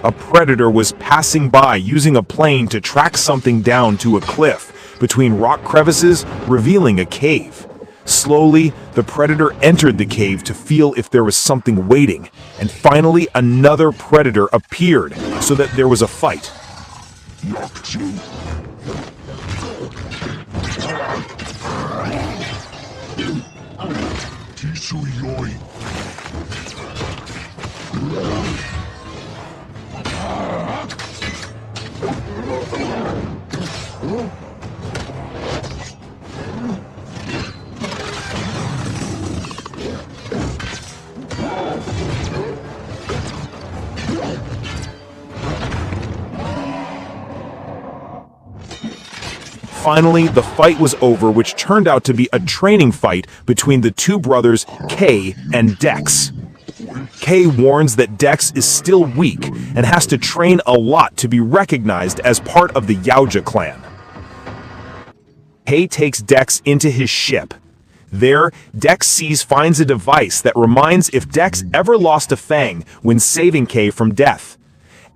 A predator was passing by using a plane to track something down to a cliff between rock crevices, revealing a cave. Slowly, the predator entered the cave to feel if there was something waiting, and finally another predator appeared, so that there was a fight. Finally, the fight was over, which turned out to be a training fight between the two brothers, Kay and Dex. Kay warns that Dex is still weak and has to train a lot to be recognized as part of the Yaoja clan. Kay takes Dex into his ship. There, Dex finds a device that reminds if Dex ever lost a fang when saving Kay from death.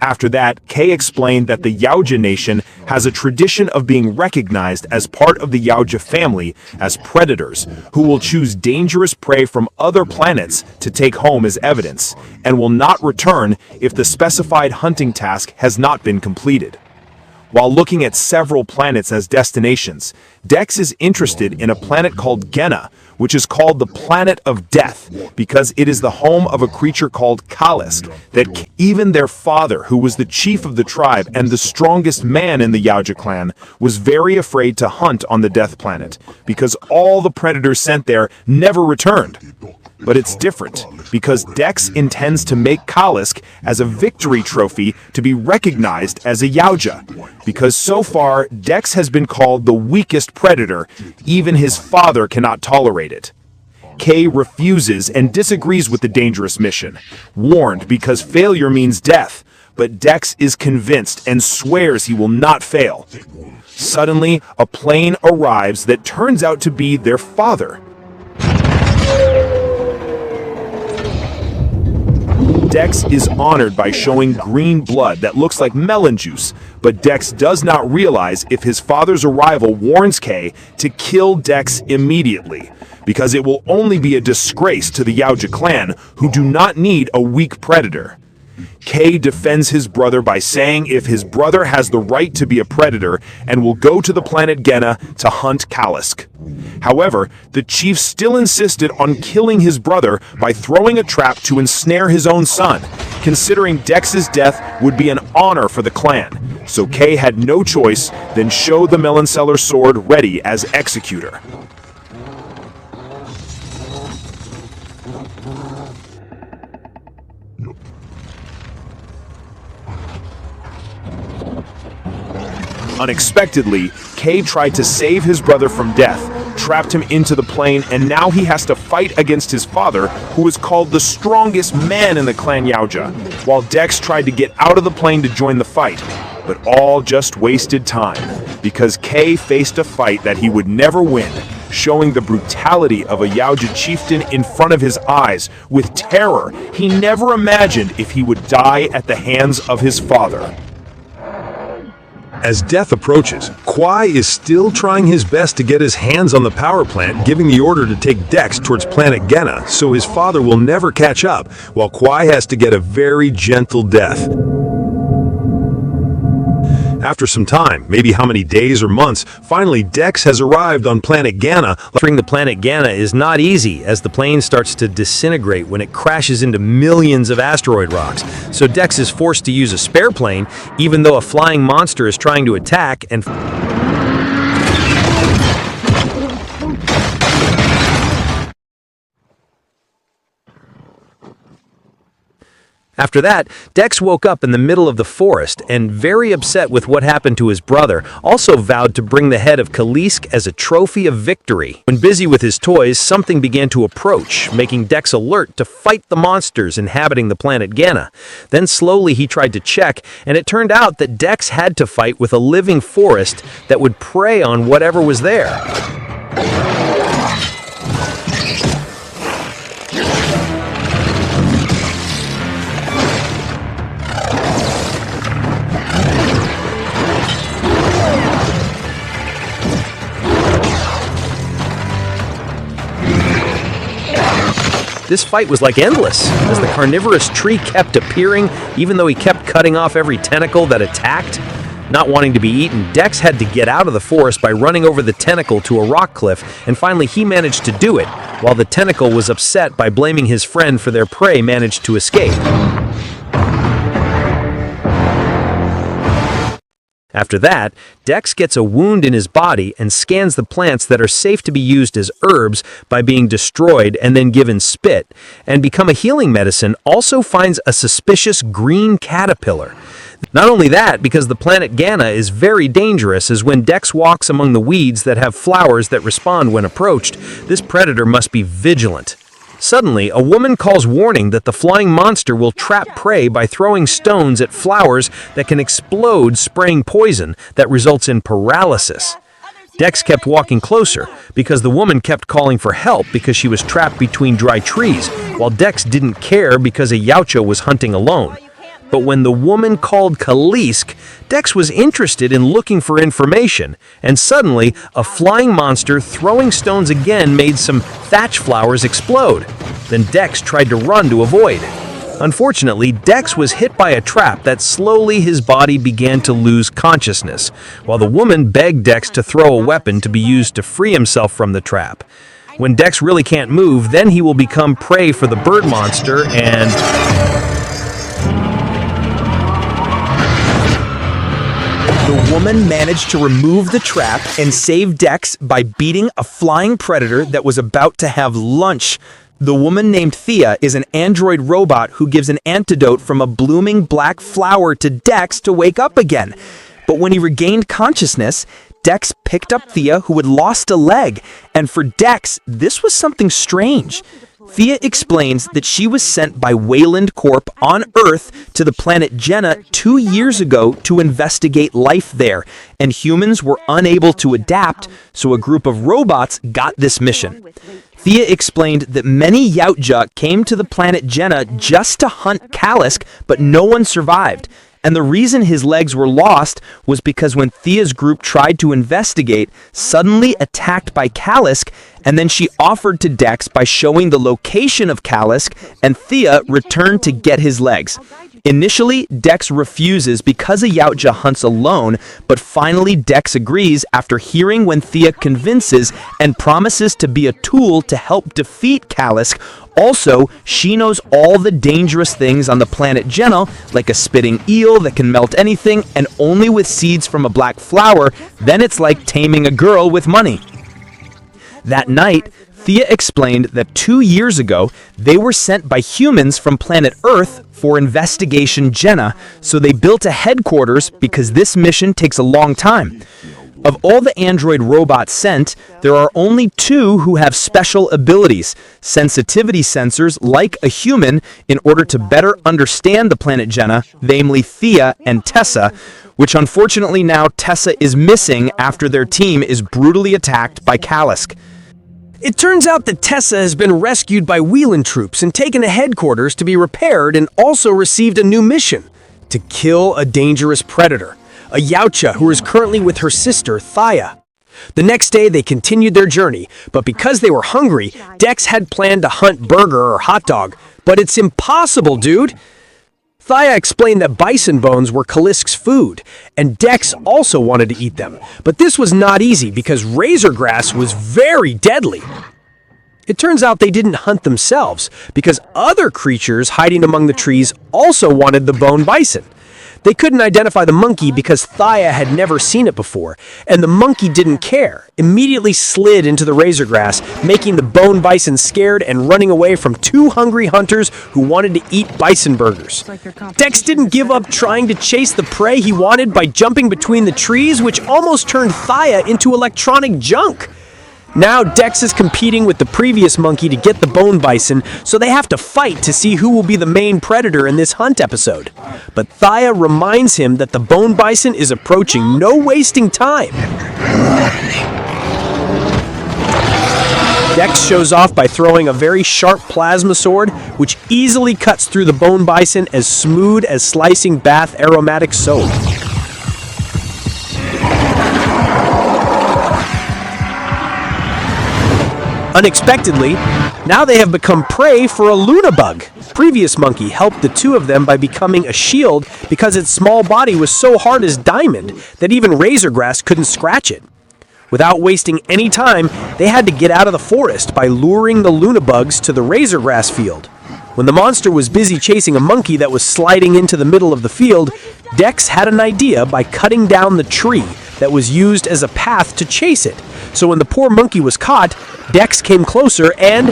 After that, Kay explained that the Yaoja nation has a tradition of being recognized as part of the Yaoja family as predators, who will choose dangerous prey from other planets to take home as evidence, and will not return if the specified hunting task has not been completed. While looking at several planets as destinations, Dex is interested in a planet called Genna, which is called the Planet of Death because it is the home of a creature called Kalisk that even their father, who was the chief of the tribe and the strongest man in the Yaoja clan, was very afraid to hunt on the Death Planet because all the predators sent there never returned. But it's different, because Dex intends to make Kalisk as a victory trophy to be recognized as a Yaoja, because so far Dex has been called the weakest predator, even his father cannot tolerate it. Kay refuses and disagrees with the dangerous mission, warned because failure means death, but Dex is convinced and swears he will not fail. Suddenly, a plane arrives that turns out to be their father. Dex is honored by showing green blood that looks like melon juice, but Dex does not realize if his father's arrival warns Kay to kill Dex immediately, because it will only be a disgrace to the Yaoja clan, who do not need a weak predator. Kay defends his brother by saying if his brother has the right to be a predator and will go to the planet Genna to hunt Kalisk. However, the chief still insisted on killing his brother by throwing a trap to ensnare his own son, considering Dex's death would be an honor for the clan. So Kay had no choice than show the melon seller sword ready as executor. Unexpectedly, Kay tried to save his brother from death, trapped him into the plane, and now he has to fight against his father, who is called the strongest man in the clan Yaoja, while Dex tried to get out of the plane to join the fight. But all just wasted time, because Kay faced a fight that he would never win, showing the brutality of a Yaoja chieftain in front of his eyes with terror he never imagined if he would die at the hands of his father. As death approaches, Kwai is still trying his best to get his hands on the power plant, giving the order to take Dex towards planet Genna so his father will never catch up, while Kwai has to get a very gentle death. After some time, maybe how many days or months, finally Dex has arrived on planet Genna. Entering the planet Genna is not easy, as the plane starts to disintegrate when it crashes into millions of asteroid rocks. So Dex is forced to use a spare plane, even though a flying monster is trying to attack and... After that, Dex woke up in the middle of the forest and, very upset with what happened to his brother, also vowed to bring the head of Kalisk as a trophy of victory. When busy with his toys, something began to approach, making Dex alert to fight the monsters inhabiting the planet Genna. Then slowly he tried to check, and it turned out that Dex had to fight with a living forest that would prey on whatever was there. This fight was like endless, as the carnivorous tree kept appearing, even though he kept cutting off every tentacle that attacked. Not wanting to be eaten, Dex had to get out of the forest by running over the tentacle to a rock cliff, and finally he managed to do it, while the tentacle was upset by blaming his friend for their prey managed to escape. After that, Dex gets a wound in his body and scans the plants that are safe to be used as herbs by being destroyed and then given spit, and Become a Healing Medicine also finds a suspicious green caterpillar. Not only that, because the planet Gana is very dangerous, as when Dex walks among the weeds that have flowers that respond when approached, this predator must be vigilant. Suddenly, a woman calls warning that the flying monster will trap prey by throwing stones at flowers that can explode, spraying poison that results in paralysis. Dex kept walking closer because the woman kept calling for help because she was trapped between dry trees, while Dex didn't care because a Yautja was hunting alone. But when the woman called Kalisk, Dex was interested in looking for information, and suddenly, a flying monster throwing stones again made some thatch flowers explode. Then Dex tried to run to avoid. Unfortunately, Dex was hit by a trap that slowly his body began to lose consciousness, while the woman begged Dex to throw a weapon to be used to free himself from the trap. When Dex really can't move, then he will become prey for the bird monster and... The woman managed to remove the trap and save Dex by beating a flying predator that was about to have lunch. The woman named Thea is an android robot who gives an antidote from a blooming black flower to Dex to wake up again. But when he regained consciousness, Dex picked up Thea, who had lost a leg, and for Dex, this was something strange. Thea explains that she was sent by Wayland Corp on Earth to the planet Jenna 2 years ago to investigate life there, and humans were unable to adapt, so a group of robots got this mission. Thea explained that many Yautja came to the planet Jenna just to hunt Kalisk, but no one survived. And the reason his legs were lost was because when Thea's group tried to investigate, suddenly attacked by Kalisk, and then she offered to Dex by showing the location of Kalisk, and Thea returned to get his legs. Initially, Dex refuses because a Yautja hunts alone, but finally Dex agrees after hearing when Thea convinces and promises to be a tool to help defeat Kalisk. Also, she knows all the dangerous things on the planet Jenna, like a spitting eel that can melt anything, and only with seeds from a black flower, then it's like taming a girl with money. That night, Thea explained that 2 years ago, they were sent by humans from planet Earth for Investigation Jenna, so they built a headquarters because this mission takes a long time. Of all the android robots sent, there are only 2 who have special abilities, sensitivity sensors like a human, in order to better understand the planet Jenna, namely Thea and Tessa, which unfortunately now Tessa is missing after their team is brutally attacked by Kalisk. It turns out that Tessa has been rescued by Whelan troops and taken to headquarters to be repaired, and also received a new mission: to kill a dangerous predator, a Yautja who is currently with her sister, Thea. The next day, they continued their journey, but because they were hungry, Dex had planned to hunt burger or hot dog. But it's impossible, dude! Thea explained that bison bones were Kalisk's food, and Dex also wanted to eat them. But this was not easy because razor grass was very deadly. It turns out they didn't hunt themselves because other creatures hiding among the trees also wanted the bone bison. They couldn't identify the monkey because Thea had never seen it before, and the monkey didn't care, immediately slid into the razor grass, making the bone bison scared and running away from 2 hungry hunters who wanted to eat bison burgers. Dex didn't give up trying to chase the prey he wanted by jumping between the trees, which almost turned Thea into electronic junk. Now Dex is competing with the previous monkey to get the bone bison, so they have to fight to see who will be the main predator in this hunt episode. But Thea reminds him that the bone bison is approaching, no wasting time. Dex shows off by throwing a very sharp plasma sword, which easily cuts through the bone bison as smooth as slicing bath aromatic soap. Unexpectedly, now they have become prey for a lunabug. Previous monkey helped the two of them by becoming a shield because its small body was so hard as diamond that even razor grass couldn't scratch it. Without wasting any time, they had to get out of the forest by luring the lunabugs to the razor grass field. When the monster was busy chasing a monkey that was sliding into the middle of the field, Dex had an idea by cutting down the tree that was used as a path to chase it. So when the poor monkey was caught, Dex came closer and...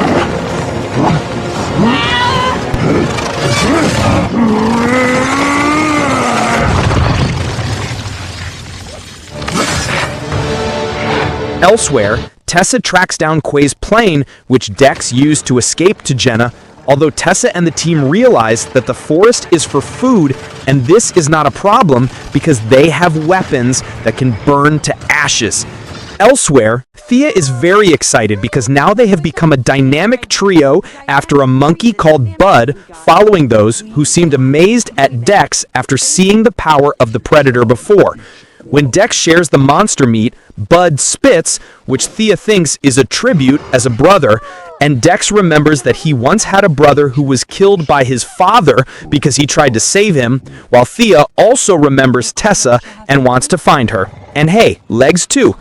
Elsewhere, Tessa tracks down Quay's plane, which Dex used to escape to Jenna, although Tessa and the team realize that the forest is for food, and this is not a problem because they have weapons that can burn to ashes. Elsewhere, Thea is very excited because now they have become a dynamic trio after a monkey called Bud, following those who seemed amazed at Dex after seeing the power of the predator before. When Dex shares the monster meat, Bud spits, which Thea thinks is a tribute as a brother, and Dex remembers that he once had a brother who was killed by his father because he tried to save him, while Thea also remembers Tessa and wants to find her. And hey, legs too.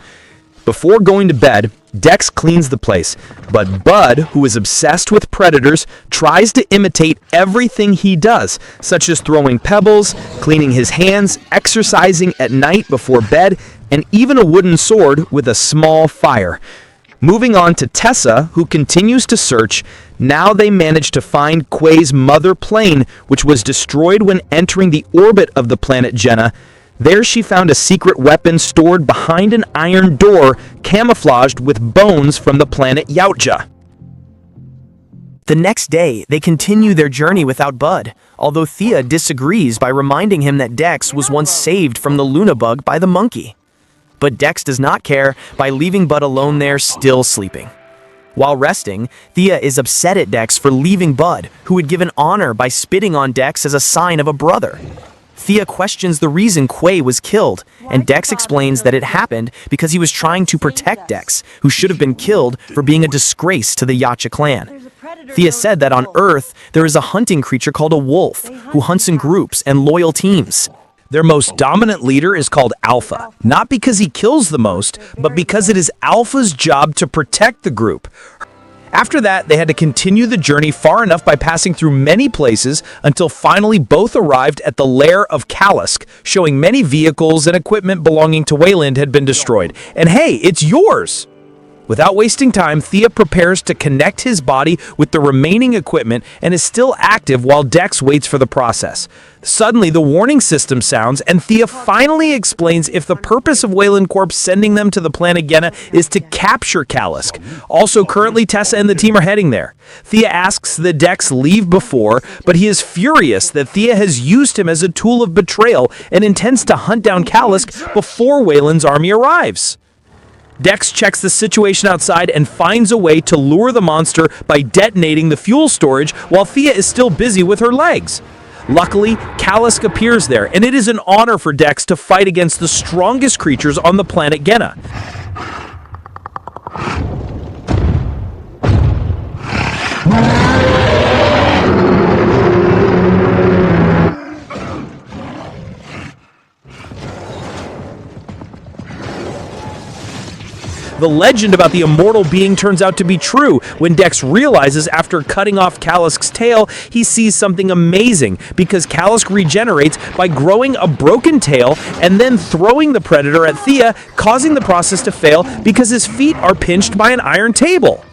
Before going to bed, Dex cleans the place, but Bud, who is obsessed with predators, tries to imitate everything he does, such as throwing pebbles, cleaning his hands, exercising at night before bed, and even a wooden sword with a small fire. Moving on to Tessa, who continues to search. Now they manage to find Quay's mother plane, which was destroyed when entering the orbit of the planet Jenna. There she found a secret weapon stored behind an iron door, camouflaged with bones from the planet Yautja. The next day, they continue their journey without Bud, although Thea disagrees by reminding him that Dex was once saved from the lunabug by the monkey. But Dex does not care by leaving Bud alone there, still sleeping. While resting, Thea is upset at Dex for leaving Bud, who had given honor by spitting on Dex as a sign of a brother. Thea questions the reason Quay was killed, and Dex explains that it happened because he was trying to protect Dex, who should have been killed for being a disgrace to the Yautja clan. Thea said that on Earth, there is a hunting creature called a wolf, who hunts in groups and loyal teams. Their most dominant leader is called Alpha, not because he kills the most, but because it is Alpha's job to protect the group. After that, they had to continue the journey far enough by passing through many places until finally both arrived at the lair of Kalisk, showing many vehicles and equipment belonging to Wayland had been destroyed. And hey, it's yours! Without wasting time, Thea prepares to connect his body with the remaining equipment and is still active while Dex waits for the process. Suddenly, the warning system sounds, and Thea finally explains if the purpose of Wayland Corp sending them to the planet Genna is to capture Kalisk. Also, currently, Tessa and the team are heading there. Thea asks that Dex leave before, but he is furious that Thea has used him as a tool of betrayal and intends to hunt down Kalisk before Wayland's army arrives. Dex checks the situation outside and finds a way to lure the monster by detonating the fuel storage while Thea is still busy with her legs. Luckily, Kalisk appears there, and it is an honor for Dex to fight against the strongest creatures on the planet Genna. The legend about the immortal being turns out to be true when Dex realizes after cutting off Kalisk's tail, he sees something amazing because Kalisk regenerates by growing a broken tail and then throwing the predator at Thea, causing the process to fail because his feet are pinched by an iron table.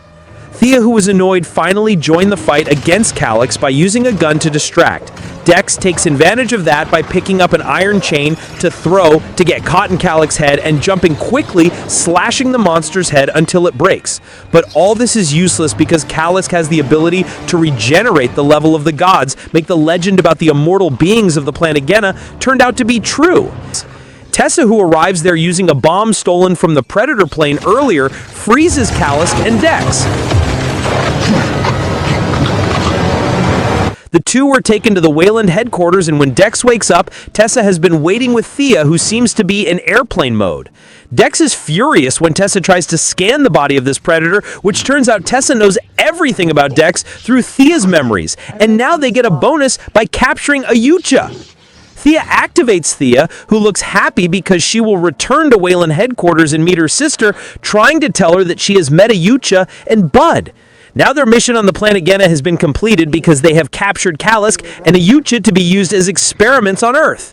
Thea, who was annoyed, finally joined the fight against Kalisk by using a gun to distract. Dex takes advantage of that by picking up an iron chain to throw to get caught in Kalisk's head and jumping quickly, slashing the monster's head until it breaks. But all this is useless because Kalisk has the ability to regenerate the level of the gods, make the legend about the immortal beings of the planet Genna turned out to be true. Tessa, who arrives there using a bomb stolen from the Predator plane earlier, freezes Kalisk and Dex. The two were taken to the Wayland headquarters, and when Dex wakes up, Tessa has been waiting with Thea, who seems to be in airplane mode. Dex is furious when Tessa tries to scan the body of this predator, which turns out Tessa knows everything about Dex through Thea's memories, and now they get a bonus by capturing Ayucha. Thea activates Thea, who looks happy because she will return to Wayland headquarters and meet her sister, trying to tell her that she has met Ayucha and Bud. Now their mission on the planet Genna has been completed because they have captured Kalisk and Ayucha to be used as experiments on Earth.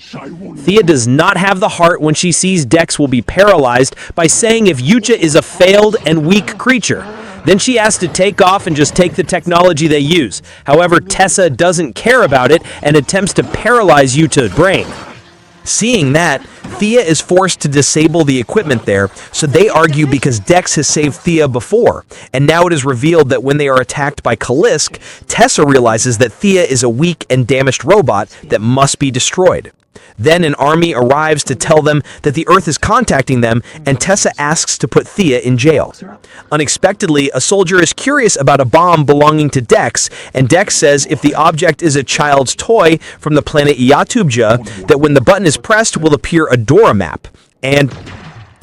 Thea does not have the heart when she sees Dex will be paralyzed by saying if Yucha is a failed and weak creature. Then she asks to take off and just take the technology they use. However, Tessa doesn't care about it and attempts to paralyze Yucha's brain. Seeing that, Thea is forced to disable the equipment there, so they argue because Dex has saved Thea before. And now it is revealed that when they are attacked by Kalisk, Tessa realizes that Thea is a weak and damaged robot that must be destroyed. Then an army arrives to tell them that the Earth is contacting them, and Tessa asks to put Thea in jail. Unexpectedly, a soldier is curious about a bomb belonging to Dex, and Dex says if the object is a child's toy from the planet Iatubja, that when the button is pressed will appear a Dora map. And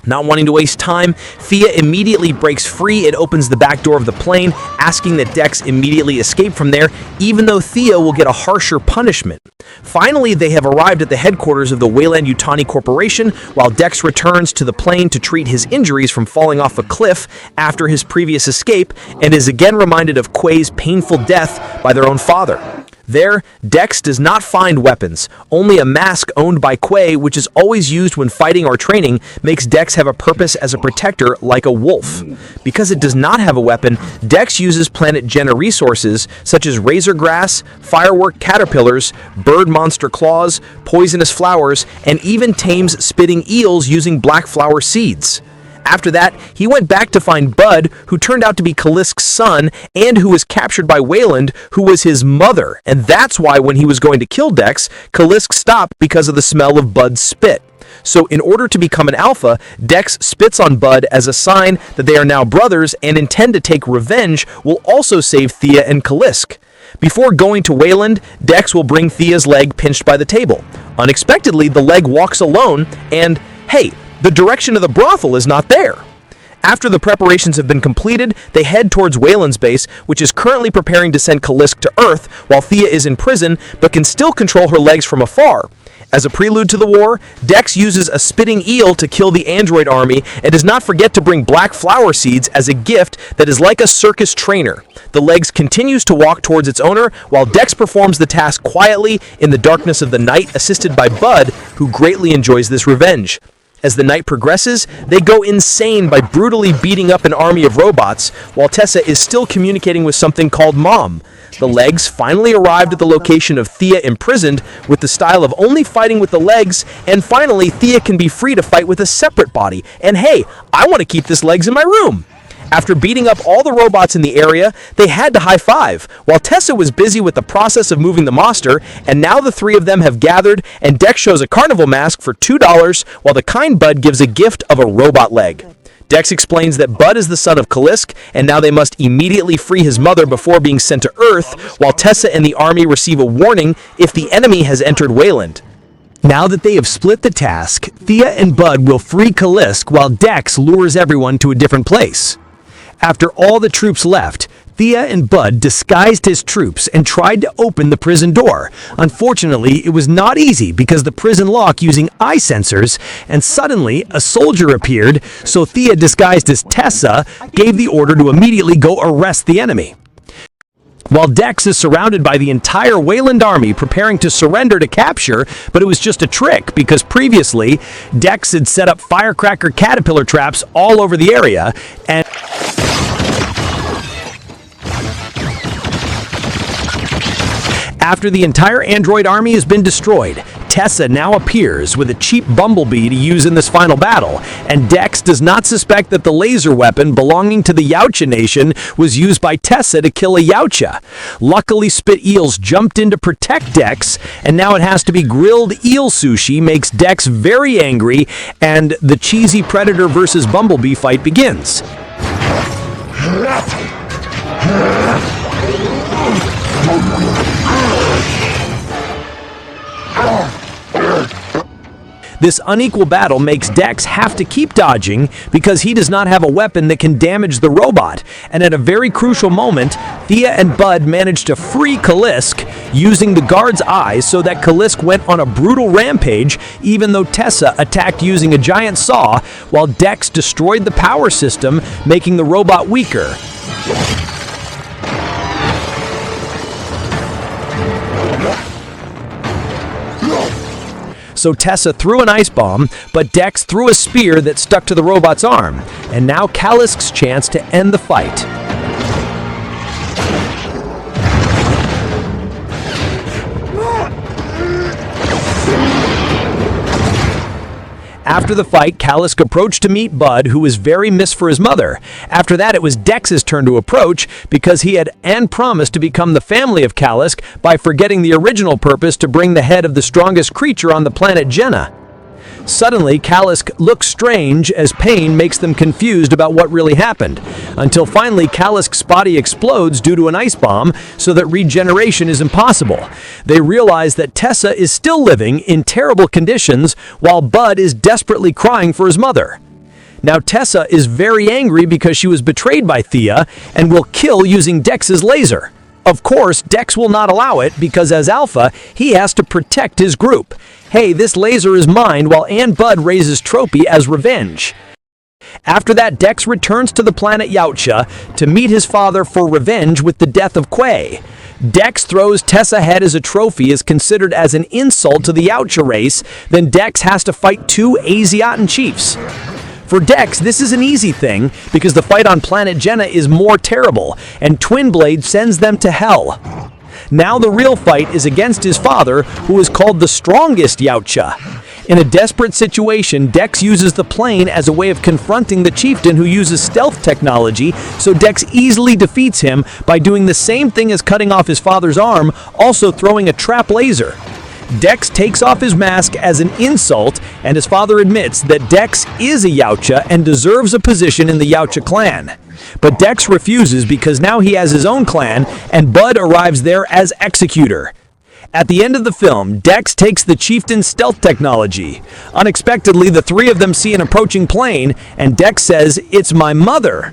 not wanting to waste time, Thea immediately breaks free and opens the back door of the plane, asking that Dex immediately escape from there, even though Thea will get a harsher punishment. Finally, they have arrived at the headquarters of the Wayland Yutani Corporation, while Dex returns to the plane to treat his injuries from falling off a cliff after his previous escape, and is again reminded of Quay's painful death by their own father. There, Dex does not find weapons. Only a mask owned by Quay, which is always used when fighting or training, makes Dex have a purpose as a protector like a wolf. Because it does not have a weapon, Dex uses planet Genna resources such as razor grass, firework caterpillars, bird monster claws, poisonous flowers, and even tames spitting eels using black flower seeds. After that, he went back to find Bud, who turned out to be Kalisk's son, and who was captured by Wayland, who was his mother. And that's why when he was going to kill Dex, Kalisk stopped because of the smell of Bud's spit. So in order to become an alpha, Dex spits on Bud as a sign that they are now brothers and intend to take revenge, will also save Thea and Kalisk. Before going to Wayland, Dex will bring Thea's leg pinched by the table. Unexpectedly, the leg walks alone, and hey, the direction of the brothel is not there. After the preparations have been completed, they head towards Wayland's base, which is currently preparing to send Kalisk to Earth while Thea is in prison, but can still control her legs from afar. As a prelude to the war, Dex uses a spitting eel to kill the android army, and does not forget to bring black flower seeds as a gift that is like a circus trainer. The legs continues to walk towards its owner, while Dex performs the task quietly in the darkness of the night, assisted by Bud, who greatly enjoys this revenge. As the night progresses, they go insane by brutally beating up an army of robots, while Tessa is still communicating with something called Mom. The legs finally arrived at the location of Thea imprisoned, with the style of only fighting with the legs, and finally Thea can be free to fight with a separate body. And hey, I want to keep this legs in my room. After beating up all the robots in the area, they had to high-five, while Tessa was busy with the process of moving the monster, and now the three of them have gathered, and Dex shows a carnival mask for $2, while the kind Bud gives a gift of a robot leg. Dex explains that Bud is the son of Kalisk, and now they must immediately free his mother before being sent to Earth, while Tessa and the army receive a warning if the enemy has entered Wayland. Now that they have split the task, Thea and Bud will free Kalisk while Dex lures everyone to a different place. After all the troops left, Thea and Bud disguised his troops and tried to open the prison door. Unfortunately, it was not easy because the prison locked using eye sensors, and suddenly a soldier appeared, so Thea, disguised as Tessa, gave the order to immediately go arrest the enemy. While Dex is surrounded by the entire Wayland army preparing to surrender to capture, but it was just a trick because previously Dex had set up firecracker caterpillar traps all over the area, and after the entire android army has been destroyed, Tessa now appears with a cheap bumblebee to use in this final battle, and Dex does not suspect that the laser weapon belonging to the Yautja Nation was used by Tessa to kill a Yautja. Luckily, Spit Eels jumped in to protect Dex, and now it has to be grilled eel sushi makes Dex very angry, and the cheesy Predator versus Bumblebee fight begins. This unequal battle makes Dex have to keep dodging because he does not have a weapon that can damage the robot, and at a very crucial moment, Thea and Bud manage to free Kalisk using the guard's eyes so that Kalisk went on a brutal rampage, even though Tessa attacked using a giant saw while Dex destroyed the power system, making the robot weaker. So Tessa threw an ice bomb, but Dex threw a spear that stuck to the robot's arm, and now Kalisk's chance to end the fight. After the fight, Kalisk approached to meet Bud, who was very miffed for his mother. After that, it was Dex's turn to approach because he had promised to become the family of Kalisk by forgetting the original purpose to bring the head of the strongest creature on the planet Jenna. Suddenly, Kalisk looks strange as pain makes them confused about what really happened, until finally Kalisk's body explodes due to an ice bomb so that regeneration is impossible. They realize that Tessa is still living in terrible conditions while Bud is desperately crying for his mother. Now Tessa is very angry because she was betrayed by Thea and will kill using Dex's laser. Of course, Dex will not allow it because as Alpha, he has to protect his group. Hey, this laser is mine, while Bud raises Tropy as revenge. After that, Dex returns to the planet Yautja to meet his father for revenge with the death of Quay. Dex throws Tessa head as a trophy is considered as an insult to the Yautja race, then Dex has to fight two Asiatan chiefs. For Dex, this is an easy thing because the fight on planet Jenna is more terrible, and Twin Blade sends them to hell. Now the real fight is against his father, who is called the strongest Yautja. In a desperate situation, Dex uses the plane as a way of confronting the chieftain who uses stealth technology, so Dex easily defeats him by doing the same thing as cutting off his father's arm, also throwing a trap laser. Dex takes off his mask as an insult, and his father admits that Dex is a Yautja and deserves a position in the Yautja clan. But Dex refuses because now he has his own clan, and Bud arrives there as Executor. At the end of the film, Dex takes the chieftain's stealth technology. Unexpectedly, the three of them see an approaching plane, and Dex says, "It's my mother."